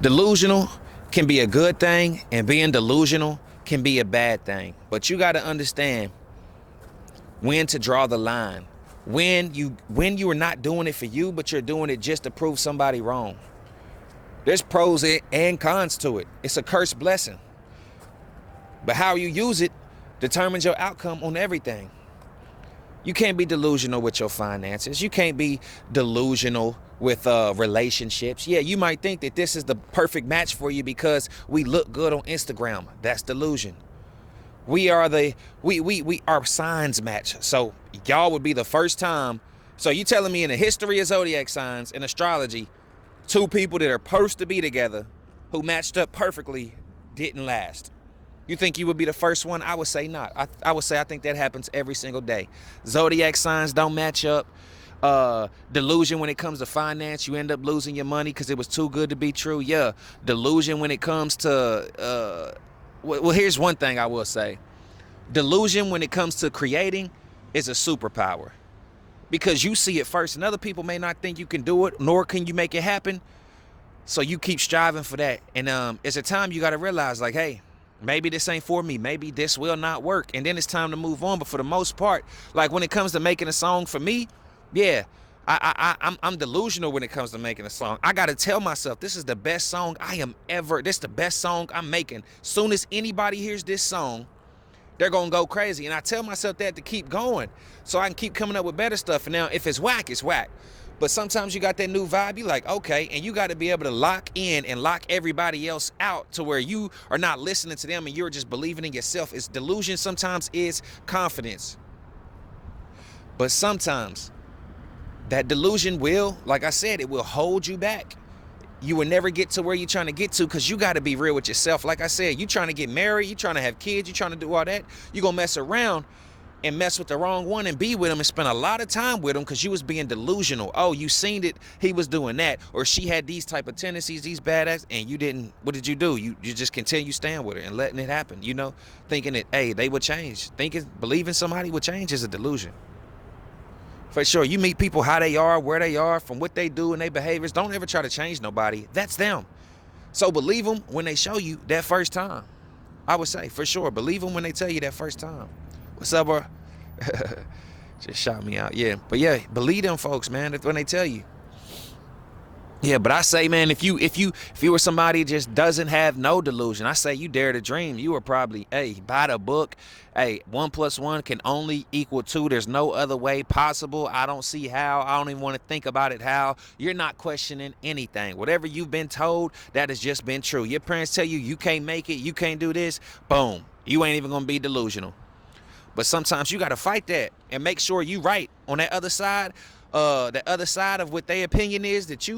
Delusional can be a good thing, and being delusional can be a bad thing. But you got to understand when to draw the line. When you are not doing it for you, but you're doing it just to prove somebody wrong. There's pros and cons to it. It's a cursed blessing. But how you use it determines your outcome on everything. You can't be delusional with your finances. You can't be delusional with relationships. Yeah, you might think that this is the perfect match for you because we look good on Instagram. That's delusion. We are our signs match. So y'all would be the first time. So you telling me in the history of zodiac signs and astrology, two people that are supposed to be together who matched up perfectly didn't last? You think you would be the first one? I would say not. I would say I think that happens every single day. Zodiac signs don't match up. Delusion when it comes to finance, you end up losing your money because it was too good to be true. Yeah, delusion when it comes to well, here's one thing I will say. Delusion when it comes to creating is a superpower because you see it first, and other people may not think you can do it, nor can you make it happen. So you keep striving for that, and it's a time you got to realize, like, hey, maybe this ain't for me. Maybe this will not work. And then it's time to move on. But for the most part, like when it comes to making a song for me, yeah, I'm delusional when it comes to making a song. I got to tell myself, this is the best song this is the best song I'm making. Soon as anybody hears this song, they're going to go crazy. And I tell myself that to keep going so I can keep coming up with better stuff. And now if it's whack, it's whack. But sometimes you got that new vibe, you like, okay, and you got to be able to lock in and lock everybody else out to where you are not listening to them and you're just believing in yourself. It's delusion sometimes is confidence. But sometimes that delusion will, like I said, it will hold you back. You will never get to where you're trying to get to because you got to be real with yourself. Like I said, you trying to get married, you trying to have kids, you trying to do all that. You're going to mess around and mess with the wrong one and be with him and spend a lot of time with him because you was being delusional. Oh, you seen it, he was doing that, or she had these type of tendencies, these bad acts, and you didn't. What did you do? You just continue staying with her and letting it happen, thinking that, hey, they would change. Believing somebody would change is a delusion. For sure, you meet people how they are, where they are, from what they do and their behaviors. Don't ever try to change nobody. That's them. So believe them when they show you that first time. I would say, for sure, believe them when they tell you that first time. What's up, bro? Just shout me out. Yeah. But yeah, believe them folks, man, when they tell you. Yeah, but I say, man, if you were somebody that just doesn't have no delusion, I say you dare to dream. You were probably, hey, buy the book. Hey, 1 + 1 can only equal 2. There's no other way possible. I don't see how. I don't even want to think about it how. You're not questioning anything. Whatever you've been told, that has just been true. Your parents tell you can't make it, you can't do this, boom. You ain't even going to be delusional. But sometimes you got to fight that and make sure you right on that other side. The other side of what their opinion is that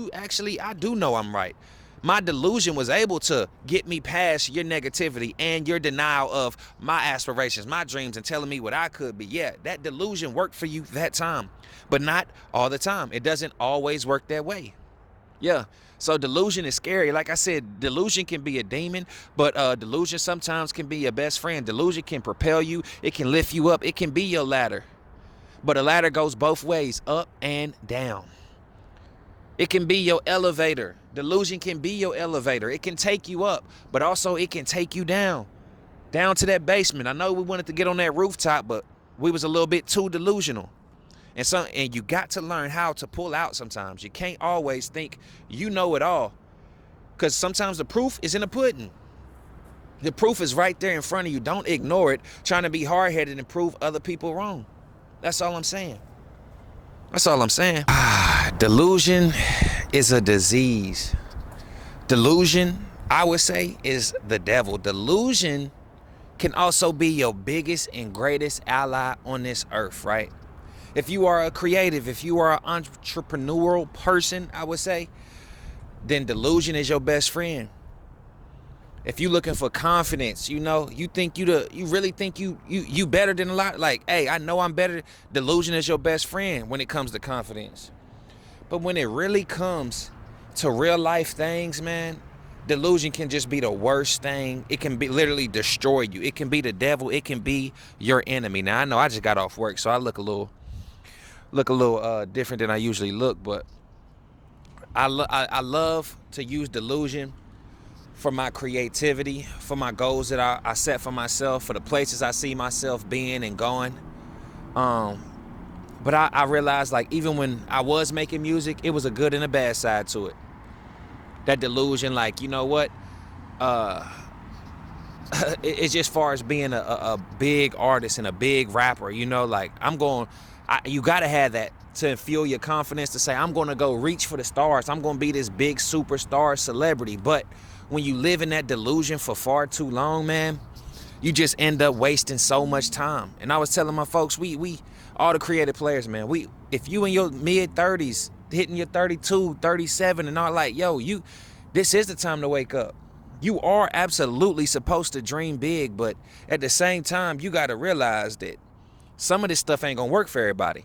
I do know I'm right. My delusion was able to get me past your negativity and your denial of my aspirations, my dreams, and telling me what I could be. Yeah, that delusion worked for you that time, but not all the time. It doesn't always work that way. Yeah. So delusion is scary. Like I said, delusion can be a demon, but delusion sometimes can be your best friend. Delusion can propel you. It can lift you up. It can be your ladder. But a ladder goes both ways, up and down. It can be your elevator. Delusion can be your elevator. It can take you up, but also it can take you down to that basement. I know we wanted to get on that rooftop, but we was a little bit too delusional. And you got to learn how to pull out sometimes. You can't always think you know it all, because sometimes the proof is in the pudding. The proof is right there in front of you. Don't ignore it, trying to be hard-headed and prove other people wrong. That's all I'm saying. Delusion is a disease. Delusion, I would say, is the devil. Delusion can also be your biggest and greatest ally on this earth, right? If you are a creative, if you are an entrepreneurial person, I would say, then delusion is your best friend. If you looking for confidence, you really think you better than a lot. Like, hey, I know I'm better. Delusion is your best friend when it comes to confidence. But when it really comes to real life things, man, delusion can just be the worst thing. It can be literally destroy you. It can be the devil. It can be your enemy. Now I know I just got off work, so I look a little different than I usually look, but I love to use delusion for my creativity, for my goals that I set for myself, for the places I see myself being and going. But I realized, like, even when I was making music, it was a good and a bad side to it. That delusion, like, you know what? It's just far as being a big artist and a big rapper, you know, like, you got to have that to fuel your confidence to say, I'm going to go reach for the stars. I'm going to be this big superstar celebrity. But when you live in that delusion for far too long, man, you just end up wasting so much time. And I was telling my folks, we all the creative players, man, if you in your mid 30s, hitting your 32, 37 and all, like, yo, this is the time to wake up. You are absolutely supposed to dream big, but at the same time, you got to realize that some of this stuff ain't gonna work for everybody.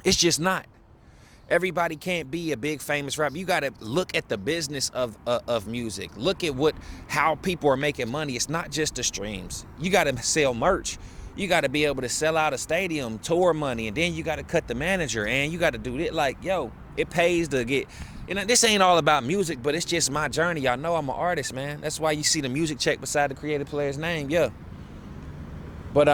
It's just not. Everybody can't be a big famous rapper. You got to look at the business of music. Look at how people are making money. It's not just the streams. You got to sell merch. You got to be able to sell out a stadium, tour money, and then you got to cut the manager, and you got to do it. Like, yo, it pays to get. You know, this ain't all about music, but it's just my journey. Y'all know I'm an artist, man. That's why you see the music check beside the creative player's name. Yeah. But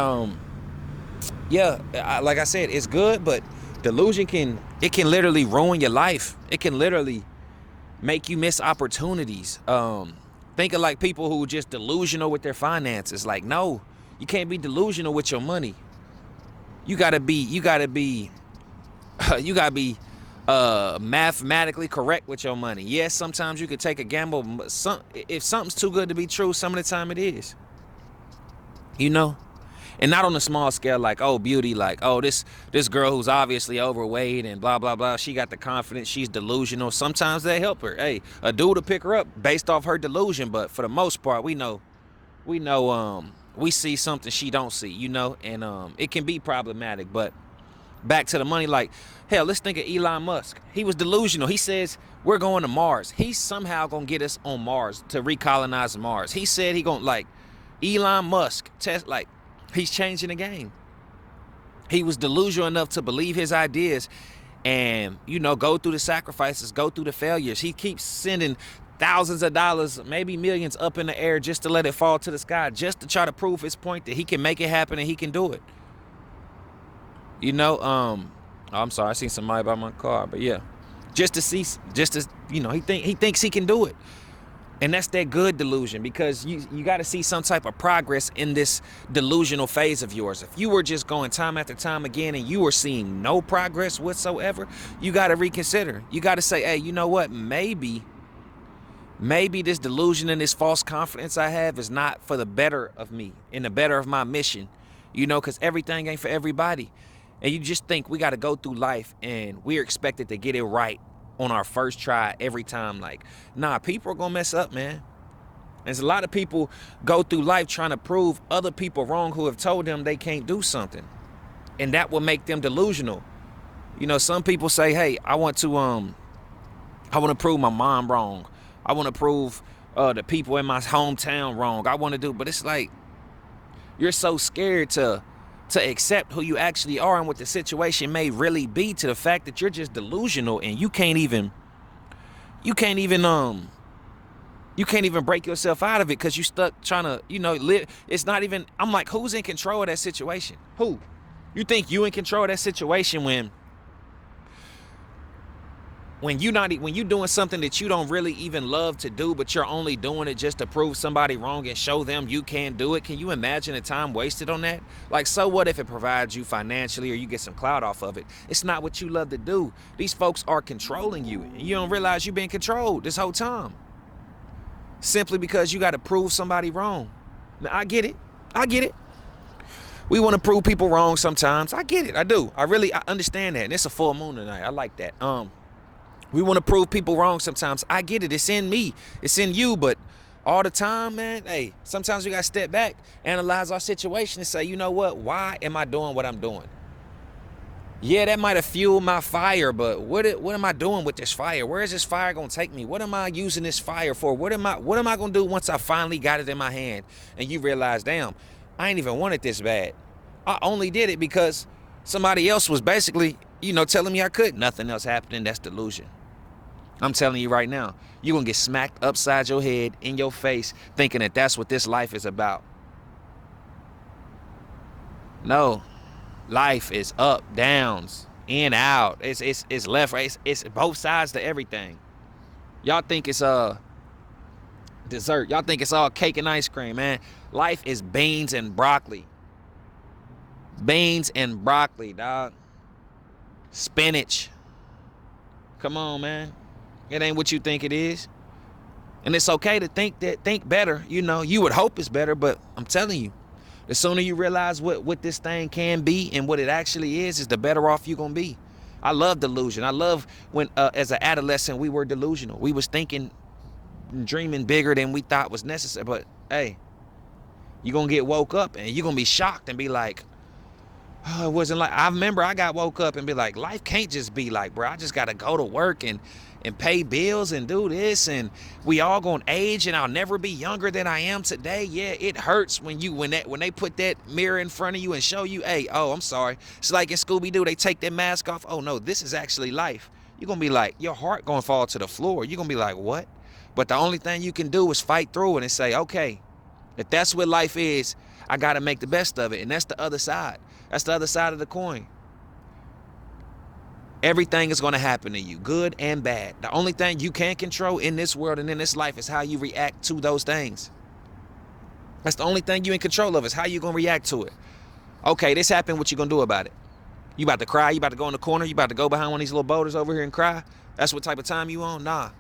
yeah, like I said, it's good, but delusion can literally ruin your life. It can literally make you miss opportunities. Think of like people who are just delusional with their finances. Like, no, you can't be delusional with your money. You gotta be mathematically correct with your money. Yes, sometimes you could take a gamble. If something's too good to be true, some of the time it is. You know? And not on a small scale, like, oh, beauty, like, oh, this girl who's obviously overweight and blah, blah, blah, she got the confidence, she's delusional. Sometimes they help her. Hey, a dude will pick her up based off her delusion, but for the most part, we see something she don't see, you know, and it can be problematic. But back to the money, like, hell, let's think of Elon Musk. He was delusional. He says, we're going to Mars. He's somehow going to get us on Mars to recolonize Mars. He said he going to, like, Elon Musk, he's changing the game. He was delusional enough to believe his ideas and, you know, go through the sacrifices, go through the failures. He keeps sending thousands of dollars, maybe millions up in the air just to let it fall to the sky, just to try to prove his point that he can make it happen and he can do it. You know, I'm sorry, I seen somebody by my car, but yeah, you know, he thinks he can do it. And that's that good delusion, because you got to see some type of progress in this delusional phase of yours. If you were just going time after time again and you were seeing no progress whatsoever, you got to reconsider. You got to say, hey, you know what? Maybe this delusion and this false confidence I have is not for the better of me and the better of my mission, you know, because everything ain't for everybody. And you just think we got to go through life and we're expected to get it right on our first try every time. Like, nah, people are gonna mess up, man. There's a lot of people go through life trying to prove other people wrong who have told them they can't do something, and that will make them delusional. You know, some people say, hey, I want to prove my mom wrong. I want to prove the people in my hometown wrong. I want to do, but it's like you're so scared to accept who you actually are and what the situation may really be, to the fact that you're just delusional and you can't even break yourself out of it because you stuck trying to, you know, live. It's not even, I'm like, who's in control of that situation? Who? You think you in control of that situation when you doing something that you don't really even love to do, but you're only doing it just to prove somebody wrong and show them you can't do it? Can you imagine the time wasted on that? Like, so what if it provides you financially or you get some clout off of it? It's not what you love to do. These folks are controlling you, and you don't realize you've been controlled this whole time simply because you got to prove somebody wrong. Now, I get it. We want to prove people wrong sometimes. I get it. I do. I understand that. And it's a full moon tonight. I like that. We want to prove people wrong sometimes. I get it. It's in me. It's in you. But all the time, man, hey, sometimes we got to step back, analyze our situation and say, you know what? Why am I doing what I'm doing? Yeah, that might have fueled my fire, but what am I doing with this fire? Where is this fire going to take me? What am I using this fire for? What am I going to do once I finally got it in my hand? And you realize, damn, I ain't even want it this bad. I only did it because somebody else was basically, you know, telling me I could. Nothing else happening. That's delusion. I'm telling you right now, you're going to get smacked upside your head in your face thinking that that's what this life is about. No, life is up, downs, in, out. It's left, right. It's both sides to everything. Y'all think it's dessert. Y'all think it's all cake and ice cream, man. Life is beans and broccoli. Beans and broccoli, dog. Spinach. Come on, man. It ain't what you think it is. And it's okay to think better. You know, you would hope it's better, but I'm telling you, the sooner you realize what this thing can be and what it actually is the better off you're going to be. I love delusion. I love when, as an adolescent, we were delusional. We was thinking, dreaming bigger than we thought was necessary. But, hey, you're going to get woke up and you're going to be shocked and be like, oh, it wasn't like, I remember I got woke up and be like, life can't just be like, bro, I just got to go to work and pay bills and do this, and we all gonna age, and I'll never be younger than I am today. Yeah, it hurts when they put that mirror in front of you and show you, hey, oh, I'm sorry. It's like in Scooby-Doo, they take their mask off. Oh no, this is actually life. You're gonna be like, your heart gonna fall to the floor. You're gonna be like, what? But the only thing you can do is fight through it and say, okay, if that's what life is, I gotta make the best of it. And that's the other side. That's the other side of the coin. Everything is going to happen to you, good and bad. The only thing you can control in this world and in this life is how you react to those things. That's the only thing you in control of, is how you going to react to it. Okay, this happened. What you going to do about it? You about to cry? You about to go in the corner? You about to go behind one of these little boulders over here and cry? That's what type of time you on? Nah.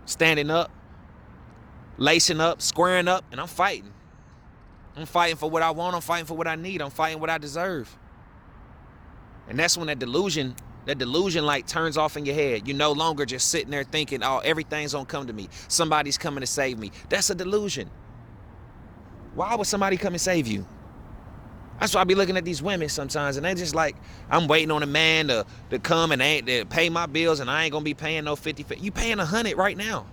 Standing up, lacing up, squaring up, and I'm fighting. I'm fighting for what I want. I'm fighting for what I need. I'm fighting what I deserve. And that's when that delusion light turns off in your head. You're no longer just sitting there thinking, oh, everything's gonna come to me. Somebody's coming to save me. That's a delusion. Why would somebody come and save you? That's why I be looking at these women sometimes, and they just like, I'm waiting on a man to come and to pay my bills, and I ain't gonna be paying no 50. You paying 100 right now.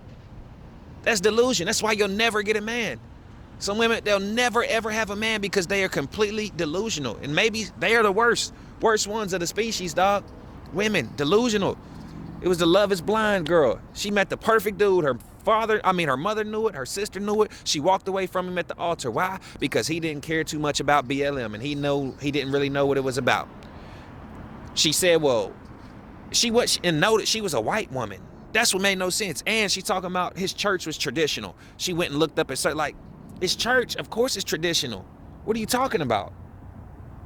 That's delusion. That's why you'll never get a man. Some women, they'll never ever have a man because they are completely delusional. And maybe they are the worst ones of the species, dog. Women, delusional. It was the Love is Blind girl. She met the perfect dude. Her mother knew it. Her sister knew it. She walked away from him at the altar. Why? Because he didn't care too much about BLM, and he didn't really know what it was about. She said, well, and noted she was a white woman. That's what made no sense. And she talking about his church was traditional. She went and looked up and said, like, his church, of course it's traditional. What are you talking about?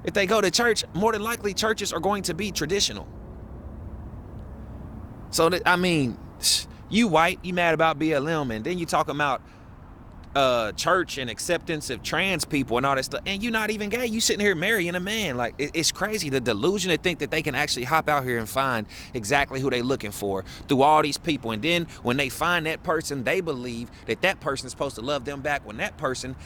If they go to church, more than likely churches are going to be traditional. So, you white, you mad about BLM, and then you talking about church and acceptance of trans people and all that stuff, and you not even gay. You sitting here marrying a man. Like, it's crazy, the delusion to think that they can actually hop out here and find exactly who they looking for through all these people. And then when they find that person, they believe that person's supposed to love them back, when that person,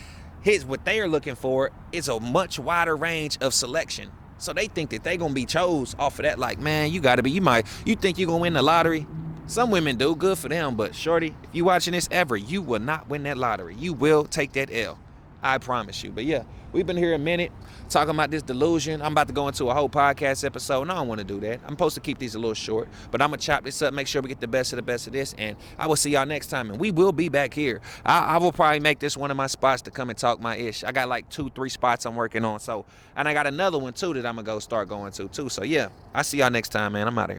what they are looking for is a much wider range of selection. So they think that they gonna be chose off of that. Like, man, you think you gonna win the lottery? Some women do, good for them, but shorty, if you watching this ever, you will not win that lottery. You will take that L. I promise you. But yeah, we've been here a minute talking about this delusion. I'm about to go into a whole podcast episode, and I don't want to do that. I'm supposed to keep these a little short, but I'm going to chop this up, make sure we get the best of this, and I will see y'all next time, and we will be back here. I will probably make this one of my spots to come and talk my ish. I got like 2-3 spots I'm working on, and I got another one, too, that I'm going to start going to, too. So, yeah, I'll see y'all next time, man. I'm out of here.